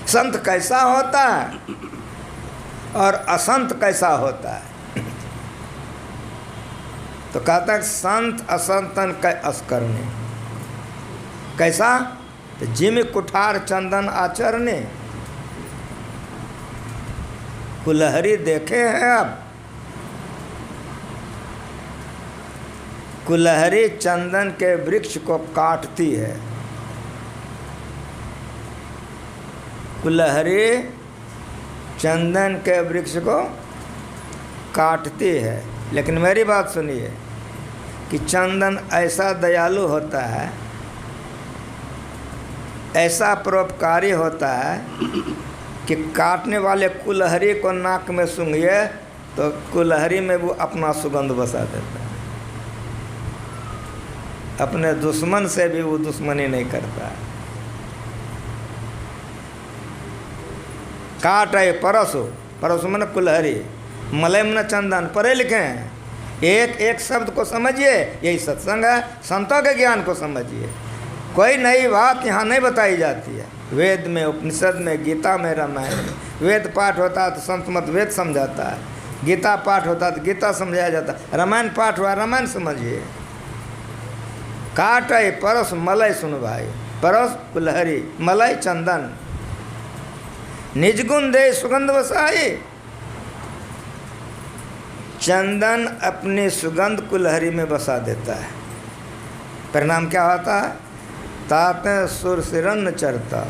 संत कैसा होता है और असंत कैसा होता है। तो कहता है संत असंतन कै अस्करने, कैसा? तो जिम कुठार चंदन आचरने। कुलहरी देखे हैं अब, कुलहरी चंदन के वृक्ष को काटती है। कुलहरी चंदन के वृक्ष को काटती है, लेकिन मेरी बात सुनिए कि चंदन ऐसा दयालु होता है, ऐसा परोपकारी होता है कि काटने वाले कुलहरी को नाक में सूंघिए तो कुलहरी में वो अपना सुगंध बसा देता है। अपने दुश्मन से भी वो दुश्मनी नहीं करता है। काट है परसो, परसो मन कुलहरी, मलय मन चंदन, पढ़े लिखे हैं। एक एक शब्द को समझिए, यही सत्संग है। संतों के ज्ञान को समझिए। कोई नई बात यहाँ नहीं बताई जाती है। वेद में, उपनिषद में, गीता में, रामायण में। वेद पाठ होता है तो संत मत वेद समझाता है, गीता पाठ होता है तो गीता समझाया जाता है, रामायण पाठ हुआ रामायण समझिए। काट है परस मलय, सुन भाई, परस कुलहरी, मलय चंदन, निजगुण दे सुगंध बसाई। चंदन अपनी सुगंध कुलहरी में बसा देता है। परिणाम क्या होता है? ताते सुर सिरन चरता।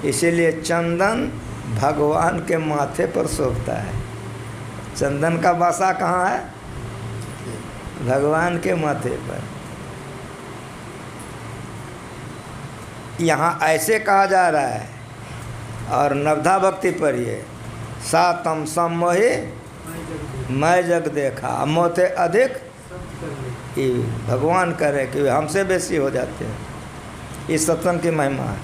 इसीलिए चंदन भगवान के माथे पर शोभता है। चंदन का बासा कहाँ है? भगवान के माथे पर। यहाँ ऐसे कहा जा रहा है, और नवधा भक्ति पर ये सातम सम्मोहि मैं जग देखा, मोते अधिक ये भगवान करे कि हमसे बेसी हो जाते हैं। इस सत्संग की महिमा है।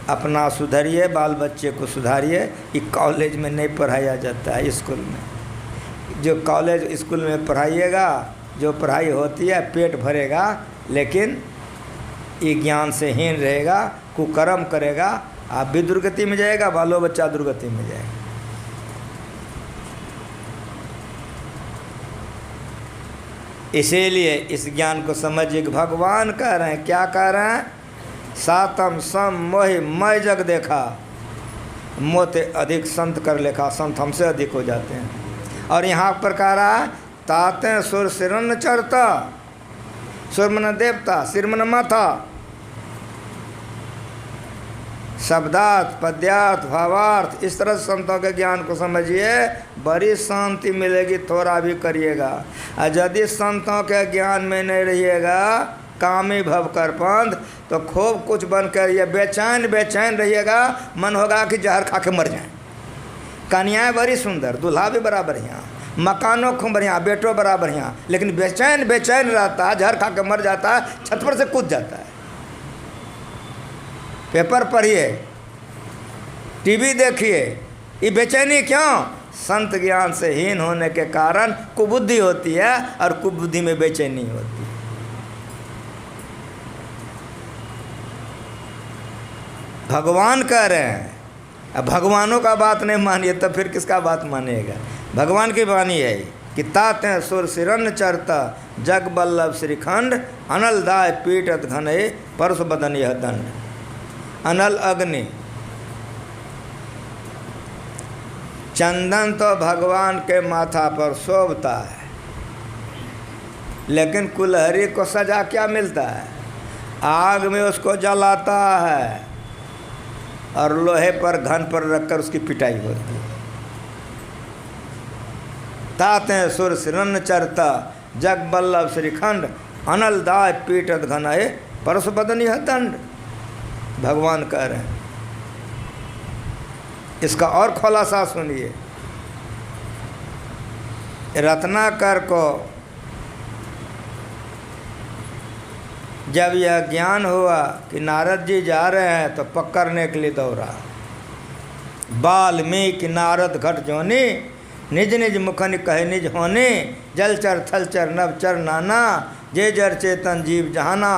अपना सुधरिए, बाल बच्चे को सुधारिए। ये कॉलेज में नहीं पढ़ाया जाता है, स्कूल में। जो कॉलेज स्कूल में पढ़ाइएगा, जो पढ़ाई होती है पेट भरेगा, लेकिन ये ज्ञान से हीन रहेगा, कुकर्म करेगा, आप भी दुर्गति में जाएगा, बालो बच्चा दुर्गति में जाएगा। इसीलिए इस ज्ञान को समझिए कि भगवान कह रहे हैं, क्या कह रहे हैं? सातम सम मोहि मैं जग देखा, मोते अधिक संत कर लेखा। संत हमसे अधिक हो जाते हैं। और यहाँ पर कह रहा है ताते सुर सिरन चरता। सुर मन देवता, सिर मन माथा। शब्दार्थ, पद्यार्थ, भावार्थ, इस तरह संतों के ज्ञान को समझिए, बड़ी शांति मिलेगी। थोड़ा भी करिएगा। और यदि संतों के ज्ञान में नहीं रहिएगा, कामी भव कर पंथ, तो खूब कुछ बनकर ये बेचैन बेचैन रहिएगा। मन होगा कि जहर खा के मर जाए। कन्याएं बड़ी सुंदर, दूल्हा भी बड़ा बढ़िया, मकानों खूब बढ़िया, बेटो बड़ा बढ़िया, लेकिन बेचैन बेचैन रहता है, जहर खा के मर जाता है, छत पर से कूद जाता है। पेपर पढ़िए, टीवी देखिए, ये बेचैनी क्यों? संत ज्ञान से हीन होने के कारण कुबुद्धि होती है, और कुबुद्धि में बेचैनी होती है। भगवान कह रहे हैं, अब भगवानों का बात नहीं मानिए तो फिर किसका बात मानिएगा? भगवान की वाणी है कि ताते सुर सिरन चरता, जग बल्लभ श्रीखंड, अनल दाय पीटत घने, परस बदन यह दंड। अनल अग्नि, चंदन तो भगवान के माथा पर शोभता है, लेकिन कुलहरी को सजा क्या मिलता है? आग में उसको जलाता है, और लोहे पर घन पर रखकर उसकी पिटाई होती है। ताते सुर सिरन चरता, जग बल्लभ श्रीखंड, अनल दाय पीटत घनये, परस बदन यह दंड। भगवान कह रहे हैं। इसका और खुलासा सुनिए। रत्नाकर को जब यह ज्ञान हुआ कि नारद जी जा रहे हैं, तो पकड़ने के लिए दौड़ा। वाल्मीकि नारद घट जोनी, निज निज मुखन कहे निज होने, जलचर थलचर नवचर नाना, जे जर चेतन जीव जहाना।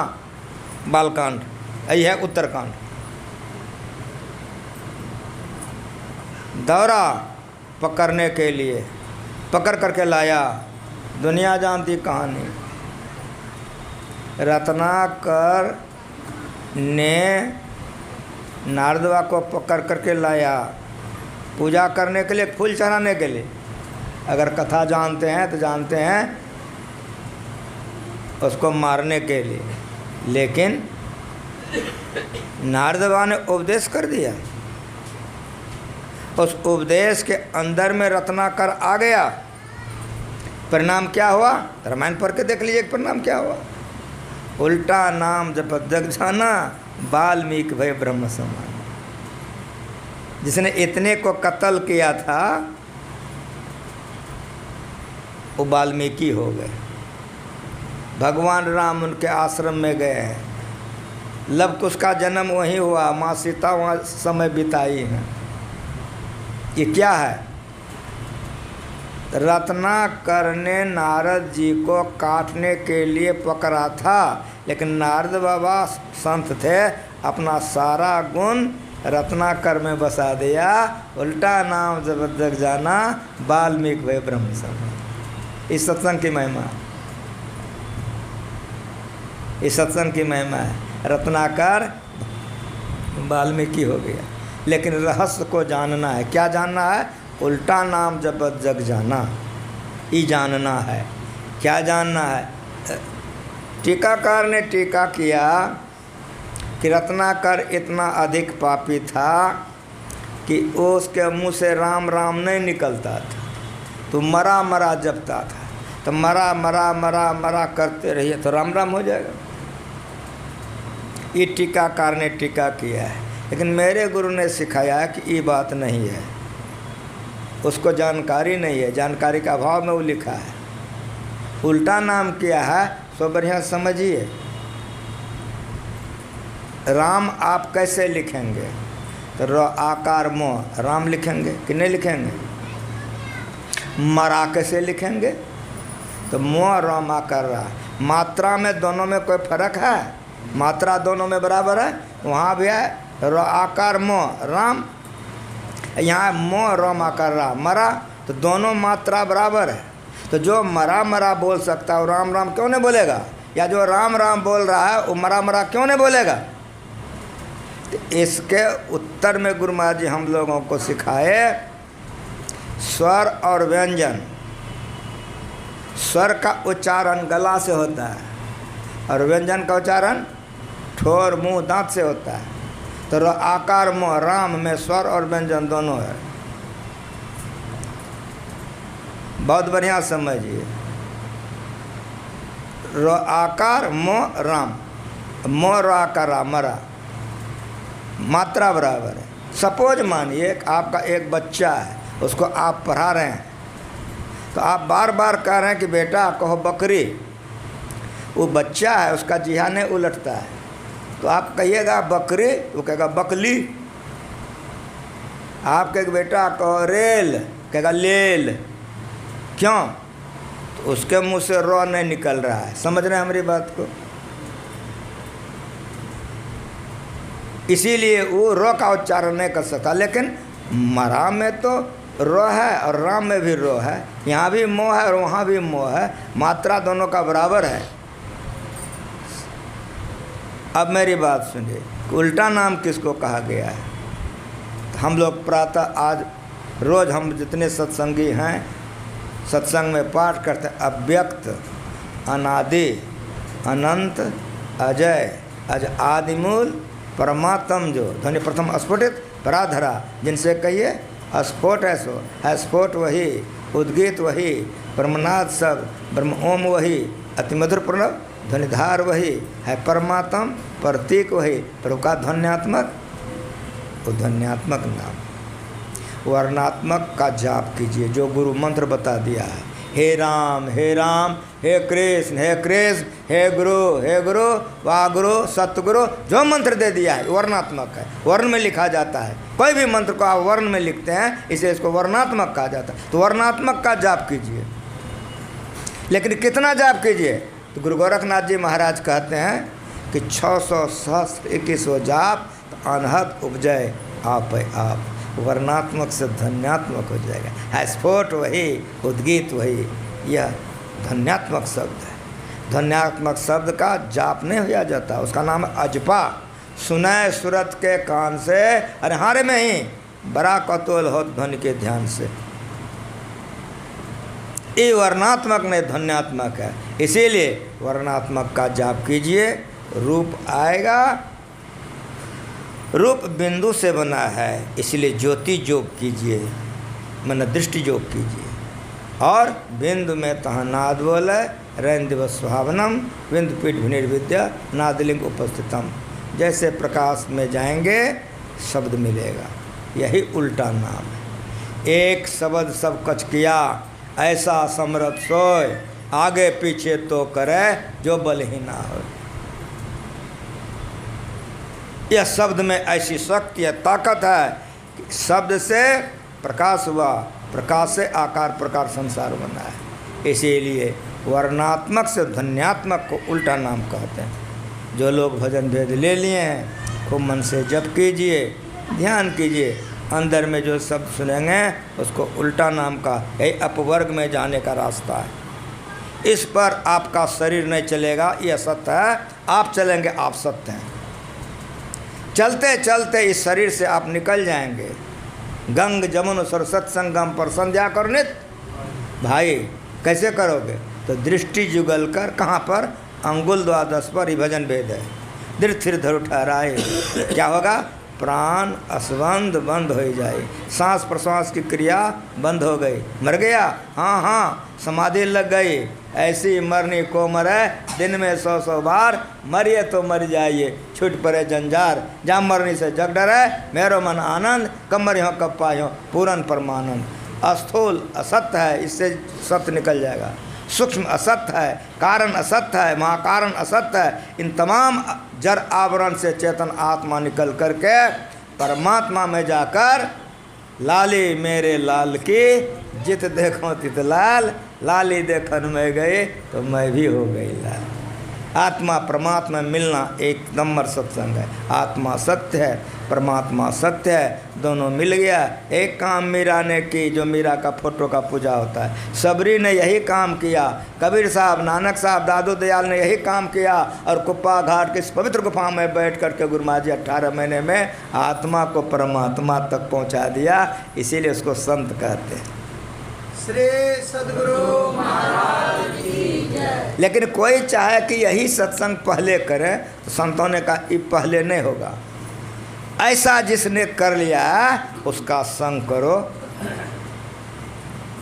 बालकांड, यही है उत्तरकांड। दौड़ा पकड़ने के लिए, पकड़ करके लाया। दुनिया जानती कहानी। रत्नाकर ने नारदवा को पकड़ करके लाया पूजा करने के लिए, फूल चढ़ाने के लिए। अगर कथा जानते हैं तो जानते हैं उसको मारने के लिए, लेकिन नारदवा ने उपदेश कर दिया। उस उपदेश के अंदर में रत्नाकर आ गया। परिणाम क्या हुआ? रामायण पढ़ के देख लीजिए परिणाम क्या हुआ। उल्टा नाम जपत जग जाना, वाल्मीकि भय ब्रह्म समान। जिसने इतने को कत्ल किया था वो वाल्मीकि हो गए। भगवान राम उनके आश्रम में गए हैं। लव कुश का जन्म वहीं हुआ, माँ सीता वहाँ समय बिताई हैं। ये क्या है? रत्नाकर ने नारद जी को काटने के लिए पकड़ा था, लेकिन नारद बाबा संत थे, अपना सारा गुण रत्नाकर में बसा दिया। उल्टा नाम जब जग जाना, वाल्मीकि भय ब्रह्म समान। इस सत्संग की महिमा, इस सत्संग की महिमा है। रत्नाकर वाल्मीकि हो गया। लेकिन रहस्य को जानना है। क्या जानना है? उल्टा नाम जपत जग जाना, ये जानना है। क्या जानना है? टीकाकार ने टीका किया कि रत्नाकर इतना अधिक पापी था कि उसके मुँह से राम राम नहीं निकलता था, तो मरा मरा जपता था। तो मरा मरा मरा मरा करते रहिए तो राम राम हो जाएगा। ये टीकाकार ने टीका किया है। लेकिन मेरे गुरु ने सिखाया है कि ये बात नहीं है। उसको जानकारी नहीं है, जानकारी का अभाव में वो लिखा है। उल्टा नाम किया है, सो बढ़िया समझिए। राम आप कैसे लिखेंगे? तो र आकार मोह राम लिखेंगे कि नहीं लिखेंगे? मरा कैसे लिखेंगे? तो मोह राम आकार रा। मात्रा में दोनों में कोई फर्क है? मात्रा दोनों में बराबर है। वहाँ भी है र आकार मोह राम, यहाँ मोह राम आकार रा मरा, तो दोनों मात्रा बराबर है। तो जो मरा मरा बोल सकता है वो राम राम क्यों नहीं बोलेगा? या जो राम राम बोल रहा है वो मरा मरा क्यों नहीं बोलेगा? तो इसके उत्तर में गुरु महाराज जी हम लोगों को सिखाए स्वर और व्यंजन। स्वर का उच्चारण गला से होता है और व्यंजन का उच्चारण ठोर मुंह दांत से होता है। तो आकार मोह राम में स्वर और व्यंजन दोनों है। बहुत बढ़िया समझिए। रो आकार मोह राम, मोह रो आकार रा मरा, मात्रा बराबर है। सपोज मानिए आपका एक बच्चा है, उसको आप पढ़ा रहे हैं, तो आप बार बार कह रहे हैं कि बेटा कहो बकरी। वो बच्चा है, उसका जिहा नहीं उलटता है, तो आप कहिएगा बकरी, वो कहेगा बकली। आप कहेगा बेटा कहो रेल, कहेगा लेल। क्यों? तो उसके मुंह से रो नहीं निकल रहा है। समझ रहे हैं हमारी बात को? इसीलिए वो रो का उच्चारण नहीं कर सकता। लेकिन मरा में तो रो है और राम में भी रो है, यहाँ भी मोह है और वहाँ भी मोह है, मात्रा दोनों का बराबर है। अब मेरी बात सुनिए, उल्टा नाम किसको कहा गया है? हम लोग प्रातः आज रोज़ हम जितने सत्संगी हैं सत्संग में पाठ करते हैं, अव्यक्त, अनादि, अनंत, अजय, अज आदिमूल, परमात्म जो ध्वनि प्रथम स्फुटित पराधरा, जिनसे कहिए स्फोट है सो है, स्फोट वही, उद्गीत वही, ब्रह्मनाद सब, ब्रह्म ओम वही, अतिमधुर प्रणव ध्वनिधार वही है, परमात्म प्रतीक वही, प्रभु का ध्वन्यात्मक, वो ध्वन्यात्मक नाम। वर्णात्मक का जाप कीजिए जो गुरु मंत्र बता दिया है। हे राम हे कृष्ण हे गुरु वाह गुरु सतगुरु, जो मंत्र दे दिया है वर्णात्मक है, वर्ण में लिखा जाता है। कोई भी मंत्र को आप वर्ण में लिखते हैं, इसे इसको वर्णात्मक कहा जाता है। तो वर्णात्मक का जाप कीजिए। लेकिन कितना जाप कीजिए? तो गुरु गोरखनाथ जी महाराज कहते हैं कि 600 सहस्त्र 2100 जाप तो अनहद उपजय आप। वर्णात्मक से धन्यात्मक हो जाएगा। है स्फोट वही, उद्गीत वही, यह धन्यात्मक शब्द है। धन्यात्मक शब्द का जाप नहीं किया जाता, उसका नाम अजपा। सुनाए सूरत के कान से, अरे हारे में ही बड़ा कतोल हो ध्वनि के ध्यान से। ये वर्णात्मक नहीं धन्यात्मक है, इसीलिए वर्णात्मक का जाप कीजिए, रूप आएगा। रूप बिंदु से बना है, इसलिए ज्योति जोग कीजिए, मन दृष्टि जोग कीजिए। और बिंदु में तहाँ नाद बोले, रैन दिवस सुहावनम, बिंदु पीठ विनिर्विद्या नादलिंग उपस्थितम। जैसे प्रकाश में जाएंगे शब्द मिलेगा, यही उल्टा नाम है। एक शब्द सब कछ किया, ऐसा समरथ सोय, आगे पीछे तो करे जो बलहीना हो। यह शब्द में ऐसी शक्ति है, ताकत है कि शब्द से प्रकाश हुआ, प्रकाश से आकार प्रकार संसार बना है। इसीलिए वर्णात्मक से धन्यात्मक को उल्टा नाम कहते हैं। जो लोग भजन भेद ले लिए हैं, खूब मन से जप कीजिए, ध्यान कीजिए, अंदर में जो शब्द सुनेंगे उसको उल्टा नाम का, यही अपवर्ग में जाने का रास्ता है। इस पर आपका शरीर नहीं चलेगा, यह सत्य है। आप चलेंगे, आप सत्य हैं। चलते चलते इस शरीर से आप निकल जाएंगे। गंग जमुन सरस्वत संगम पर संध्या करो नित। भाई कैसे करोगे? तो दृष्टि जुगल कर, कहाँ पर? अंगुल द्वादश पर ही भजन भेद है। दृढ़ धर ठहराए, क्या होगा? प्राण असबंध बंद हो जाए, सांस प्रश्वास की क्रिया बंद हो गई। मर गया? हाँ हाँ, समाधि लग गई। ऐसी मरनी को मरे, दिन में 100 बार मरिए तो मर जाइए, छूट पड़े जंजार। जहाँ मरनी से जग डरे, मेरो मन आनंद, कमर हो कब पायो पूरन परमानंद। अस्थूल असत्य है, इससे सत्य निकल जाएगा। सूक्ष्म असत्य है, कारण असत्य है, महाकारण असत्य है। इन तमाम जड़ आवरण से चेतन आत्मा निकल करके परमात्मा में जाकर, लाली मेरे लाल की जित देखो तित लाल, लाली देखन में गए तो मैं भी हो गई लाल। आत्मा परमात्मा मिलना एक नंबर सत्संग है। आत्मा सत्य है, परमात्मा सत्य है, दोनों मिल गया। एक काम मीरा ने की, जो मीरा का फोटो का पूजा होता है। सबरी ने यही काम किया, कबीर साहब, नानक साहब, दादू दयाल ने यही काम किया। और कुप्पा घाट के इस पवित्र गुफा में बैठ करके गुरु महाराज जी 18 महीने में आत्मा को परमात्मा तक पहुंचा दिया। इसीलिए उसको संत कहते हैं। श्री सद्गुरु महाराज की जय। लेकिन कोई चाहे कि यही सत्संग पहले करे, तो संतों ने कहा ये पहले नहीं होगा। ऐसा जिसने कर लिया उसका संग करो,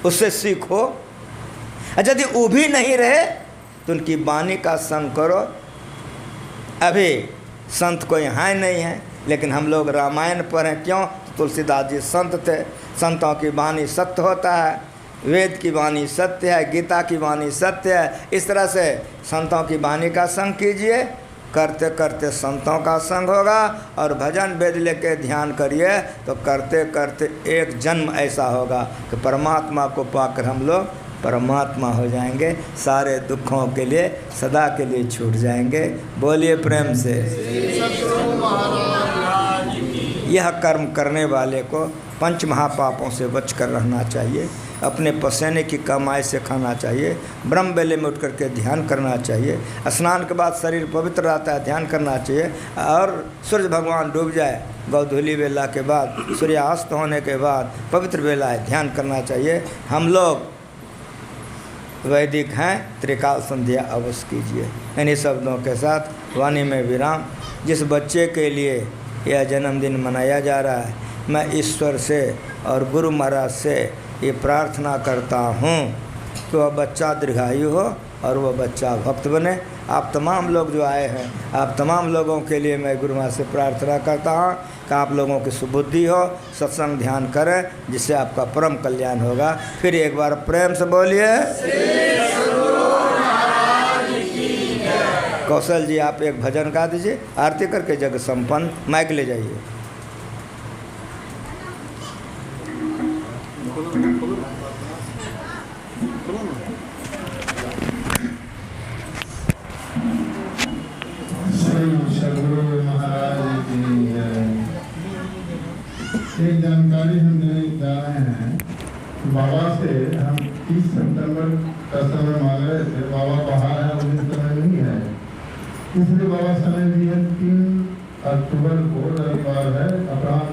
उससे सीखो। यदि वो भी नहीं रहे तो उनकी वाणी का संग करो। अभी संत कोई यहाँ नहीं है, लेकिन हम लोग रामायण पढ़ें, क्यों? तो तुलसीदास जी संत थे। संतों की वाणी सत्य होता है, वेद की वाणी सत्य है, गीता की वाणी सत्य है। इस तरह से संतों की वाणी का संग कीजिए, करते करते संतों का संग होगा। और भजन वेद लेके ध्यान करिए तो करते करते एक जन्म ऐसा होगा कि परमात्मा को पाकर हम लोग परमात्मा हो जाएंगे। सारे दुखों के लिए सदा के लिए छूट जाएंगे। बोलिए प्रेम से। यह कर्म करने वाले को पंच महापापों से बच कर रहना चाहिए। अपने पसीने की कमाई से खाना चाहिए। ब्रह्म बेले में उठ करके ध्यान करना चाहिए। स्नान के बाद शरीर पवित्र रहता है, ध्यान करना चाहिए। और सूर्य भगवान डूब जाए, गौधूली वेला के बाद, सूर्यास्त होने के बाद पवित्र वेला है, ध्यान करना चाहिए। हम लोग वैदिक हैं, त्रिकाल संध्या अवश्य कीजिए। इन्हीं शब्दों के साथ वाणी में विराम। जिस बच्चे के लिए यह जन्मदिन मनाया जा रहा है, मैं ईश्वर से और गुरु महाराज से ये प्रार्थना करता हूँ कि वह बच्चा दीर्घायु हो और वह बच्चा भक्त बने। आप तमाम लोग जो आए हैं, आप तमाम लोगों के लिए मैं गुरु महाराज से प्रार्थना करता हूँ कि आप लोगों की सुबुद्धि हो, सत्संग ध्यान करें, जिससे आपका परम कल्याण होगा। फिर एक बार प्रेम से बोलिए। कौशल जी, आप एक भजन गा दीजिए, आरती करके जग संपन्न। माइक ले जाइए। श्री सद्गुरु महाराज की जय। एक जानकारी हम देने जा रहे हैं। बाबा से हम 30 सितंबर का समय मांग रहे थे, बाबा बाहर है, उन्हें समय नहीं है, इसलिए बाबा समय दिए 3 अक्टूबर को रविवार है, अपराह्न